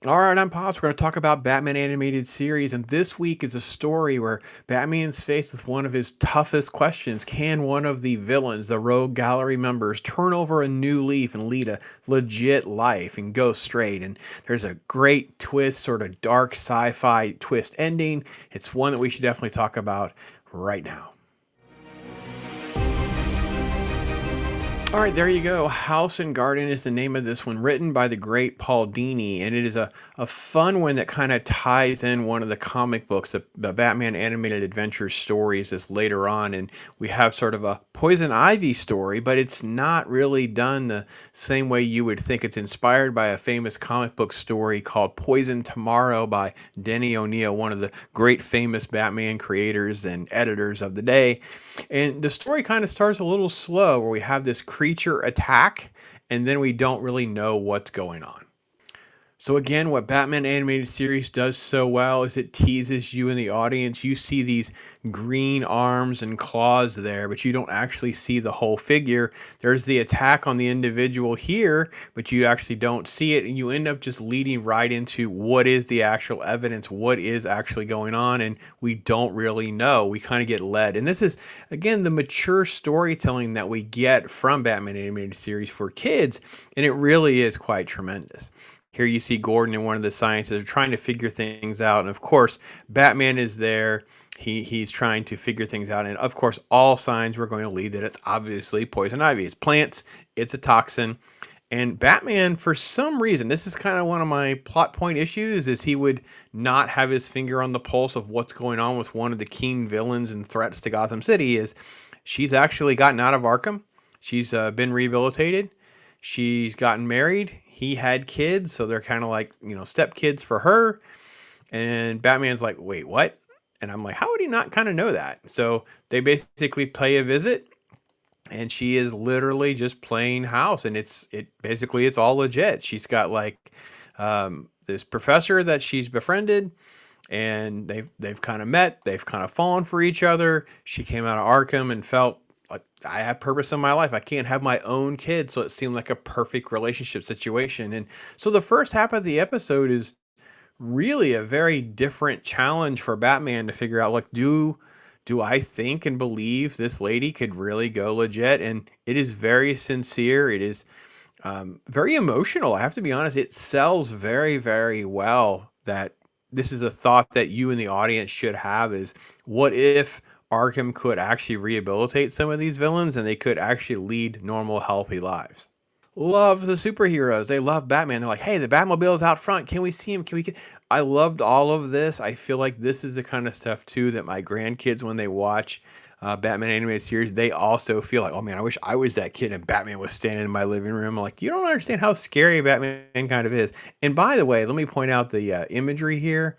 All right, I'm Pops. We're going to talk about Batman animated series, and this week is a story where Batman's faced with one of his toughest questions. Can one of the villains, the rogue gallery members, turn over a new leaf and lead a legit life and go straight? And there's a great twist, sort of dark sci-fi twist ending. It's one that we should definitely talk about right now. All right, there you go. House and Garden is the name of this one, written by the great Paul Dini, and it is a fun one that kind of ties in one of the comic books, the Batman animated adventures stories is later on, and we have sort of a Poison Ivy story, but it's not really done the same way you would think. It's inspired by a famous comic book story called Poison Tomorrow by Denny O'Neil, one of the great famous Batman creators and editors of the day. And the story kind of starts a little slow where we have this creature attack and then we don't really know what's going on. So again, what Batman animated series does so well is it teases you in the audience. You see these green arms and claws there, but you don't actually see the whole figure. There's the attack on the individual here, but you actually don't see it, and you end up just leading right into what is the actual evidence, what is actually going on, and we don't really know. We kind of get led. And this is, again, the mature storytelling that we get from Batman animated series for kids, and it really is quite tremendous. Here you see Gordon and one of the scientists are trying to figure things out. And of course, Batman is there. He's trying to figure things out. And of course, all signs were going to lead that it's obviously poison ivy. It's plants, it's a toxin. And Batman, for some reason, this is kind of one of my plot point issues, is he would not have his finger on the pulse of what's going on with one of the keen villains and threats to Gotham City. Is she's actually gotten out of Arkham. She's been rehabilitated. She's gotten married. He had kids, so they're kind of like, step kids for her. And Batman's like, wait, what? And I'm like, how would he not kind of know that? So they basically pay a visit, and she is literally just playing house, and it's all legit. She's got like this professor that she's befriended, and they've kind of met, they've kind of fallen for each other. She came out of Arkham and felt like, I have purpose in my life. I can't have my own kid, so it seemed like a perfect relationship situation. And so the first half of the episode is really a very different challenge for Batman to figure out, like, do I think and believe this lady could really go legit? And it is very sincere. It is very emotional. I have to be honest. It sells very, very well that this is a thought that you in the audience should have, is what if Arkham could actually rehabilitate some of these villains and they could actually lead normal, healthy lives? Love the superheroes. They love Batman. They're like, hey, the Batmobile is out front. Can we see him? Can we get... I loved all of this. I feel like this is the kind of stuff too that my grandkids, when they watch Batman animated series, they also feel like, oh man, I wish I was that kid and Batman was standing in my living room. I'm like, you don't understand how scary Batman kind of is. And by the way, let me point out the imagery here,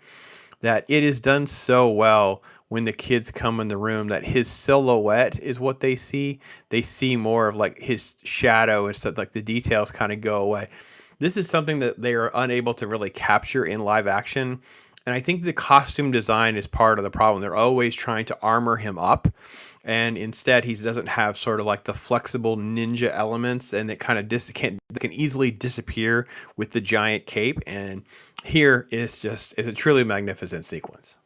that it is done so well when the kids come in the room that his silhouette is what they see. They see more of like his shadow and stuff, like the details kind of go away. This is something that they are unable to really capture in live action. And I think the costume design is part of the problem. They're always trying to armor him up, and instead he doesn't have sort of like the flexible ninja elements, and it kind of can easily disappear with the giant cape. And here is a truly magnificent sequence.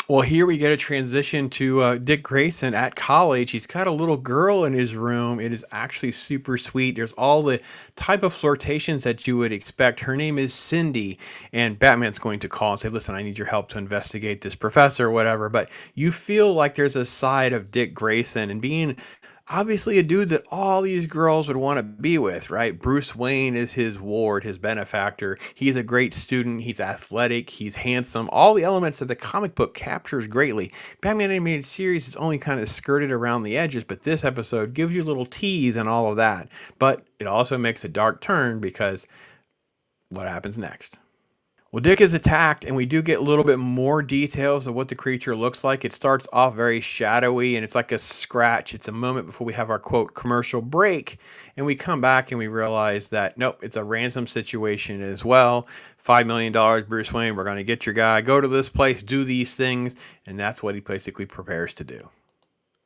Well, here we get a transition to Dick Grayson at college. He's got a little girl in his room. It is actually super sweet. There's all the type of flirtations that you would expect. Her name is Cindy, and Batman's going to call and say, listen, I need your help to investigate this professor or whatever. But you feel like there's a side of Dick Grayson, and being obviously a dude that all these girls would want to be with, right? Bruce Wayne is his ward, his benefactor. He's a great student. He's athletic. He's handsome. All the elements that the comic book captures greatly. Batman animated series is only kind of skirted around the edges, but this episode gives you a little tease and all of that. But it also makes a dark turn, because what happens next? Well, Dick is attacked, and we do get a little bit more details of what the creature looks like. It starts off very shadowy, and it's like a scratch. It's a moment before we have our, quote, commercial break, and we come back and we realize that, nope, it's a ransom situation as well. $5 million, Bruce Wayne, we're going to get your guy. Go to this place, do these things, and that's what he basically prepares to do.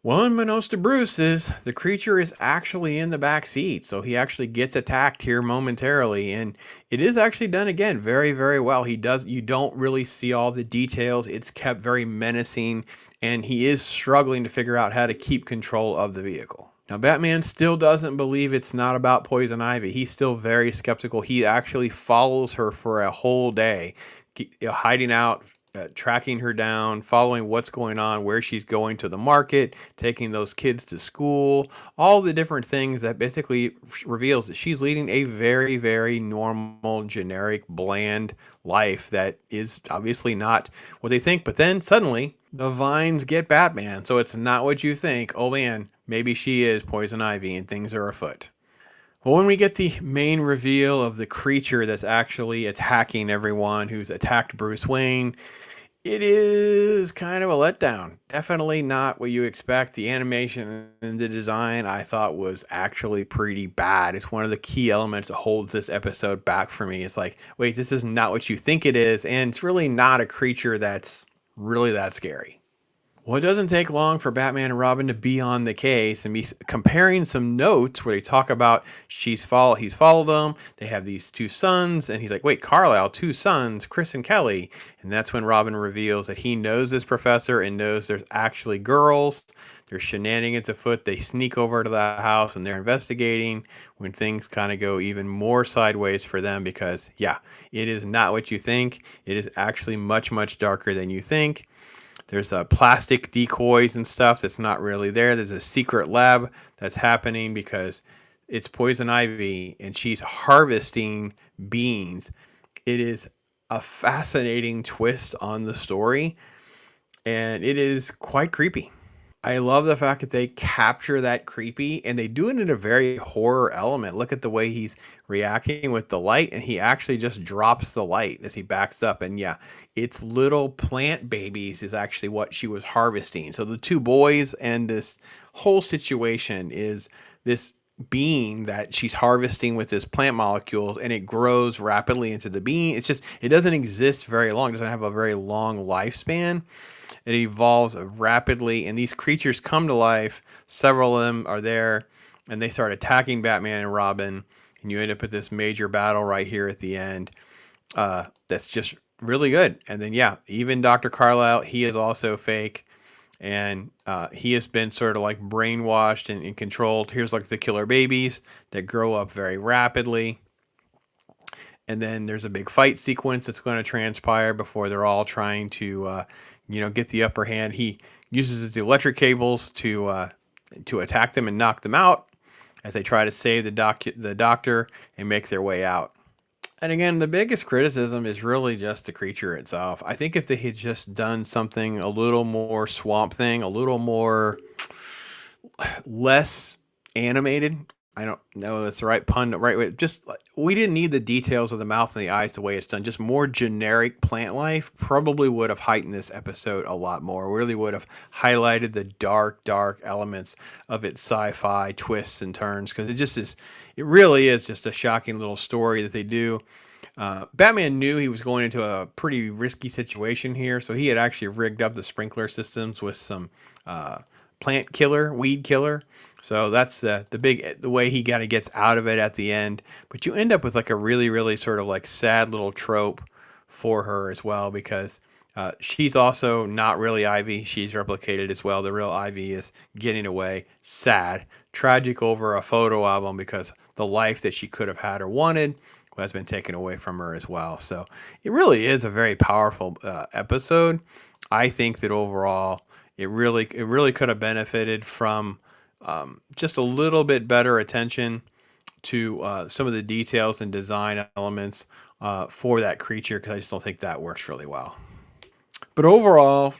Well, unbeknownst to Bruce, is the creature is actually in the back seat, so he actually gets attacked here momentarily, and it is actually done again very, very well. He does. You don't really see all the details. It's kept very menacing, and he is struggling to figure out how to keep control of the vehicle. Now, Batman still doesn't believe it's not about Poison Ivy. He's still very skeptical. He actually follows her for a whole day, hiding out, tracking her down, following what's going on, where she's going to the market, taking those kids to school, all the different things that basically reveals that she's leading a very, very normal, generic, bland life that is obviously not what they think. But then suddenly the vines get Batman. So it's not what you think. Oh man, maybe she is Poison Ivy and things are afoot. Well, when we get the main reveal of the creature that's actually attacking everyone who's attacked Bruce Wayne, it is kind of a letdown. Definitely not what you expect. The animation and the design I thought was actually pretty bad. It's one of the key elements that holds this episode back for me. It's like, wait, this is not what you think it is, and it's really not a creature that's really that scary. Well, it doesn't take long for Batman and Robin to be on the case and be comparing some notes where they talk about he's followed them. They have these two sons, and he's like, "Wait, Carlyle, two sons, Chris and Kelly." And that's when Robin reveals that he knows this professor and knows there's actually girls. There's shenanigans afoot. They sneak over to the house and they're investigating when things kind of go even more sideways for them because, yeah, it is not what you think. It is actually much, much darker than you think. There's plastic decoys and stuff that's not really there. There's a secret lab that's happening because it's Poison Ivy and she's harvesting beans. It is a fascinating twist on the story, and it is quite creepy. I love the fact that they capture that creepy and they do it in a very horror element. Look at the way he's reacting with the light, and he actually just drops the light as he backs up. And yeah, it's little plant babies is actually what she was harvesting. So the two boys and this whole situation is this bean that she's harvesting with this plant molecules, and it grows rapidly into the bean. It's just, it doesn't exist very long. It doesn't have a very long lifespan. It evolves rapidly, and these creatures come to life. Several of them are there, and they start attacking Batman and Robin, and you end up with this major battle right here at the end. That's just really good. And then, yeah, even Dr. Carlyle, he is also fake, and he has been sort of like brainwashed and controlled. Here's like the killer babies that grow up very rapidly. And then there's a big fight sequence that's going to transpire before they're all trying to, get the upper hand. He uses the electric cables to attack them and knock them out as they try to save the doctor and make their way out. And again, the biggest criticism is really just the creature itself. I think if they had just done something a little more Swamp Thing, a little more less animated. I don't know that's the right pun, the right way. Just we didn't need the details of the mouth and the eyes the way it's done. Just more generic plant life probably would have heightened this episode a lot more. Really would have highlighted the dark elements of its sci-fi twists and turns, because it just is. It really is just a shocking little story that they do. Batman knew he was going into a pretty risky situation here, so he had actually rigged up the sprinkler systems with some weed killer. So that's the way he kind of gets out of it at the end. But you end up with like a really, really sort of like sad little trope for her as well, because she's also not really Ivy. She's replicated as well. The real Ivy is getting away, sad, tragic over a photo album because the life that she could have had or wanted has been taken away from her as well. So it really is a very powerful episode. I think that overall, it really could have benefited from just a little bit better attention to some of the details and design elements for that creature, because I just don't think that works really well. But overall,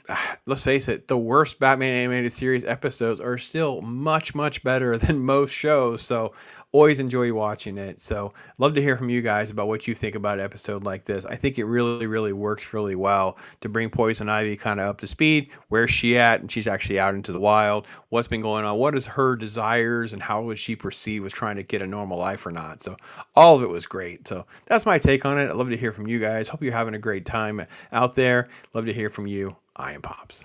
let's face it, the worst Batman animated series episodes are still much, much better than most shows. So always enjoy watching it. So love to hear from you guys about what you think about an episode like this. I think it really, really works really well to bring Poison Ivy kind of up to speed. Where's she at? And she's actually out into the wild. What's been going on? What is her desires, and how would she perceive with trying to get a normal life or not? So all of it was great. So that's my take on it. I'd love to hear from you guys. Hope you're having a great time out there. Love to hear from you. I am Pops.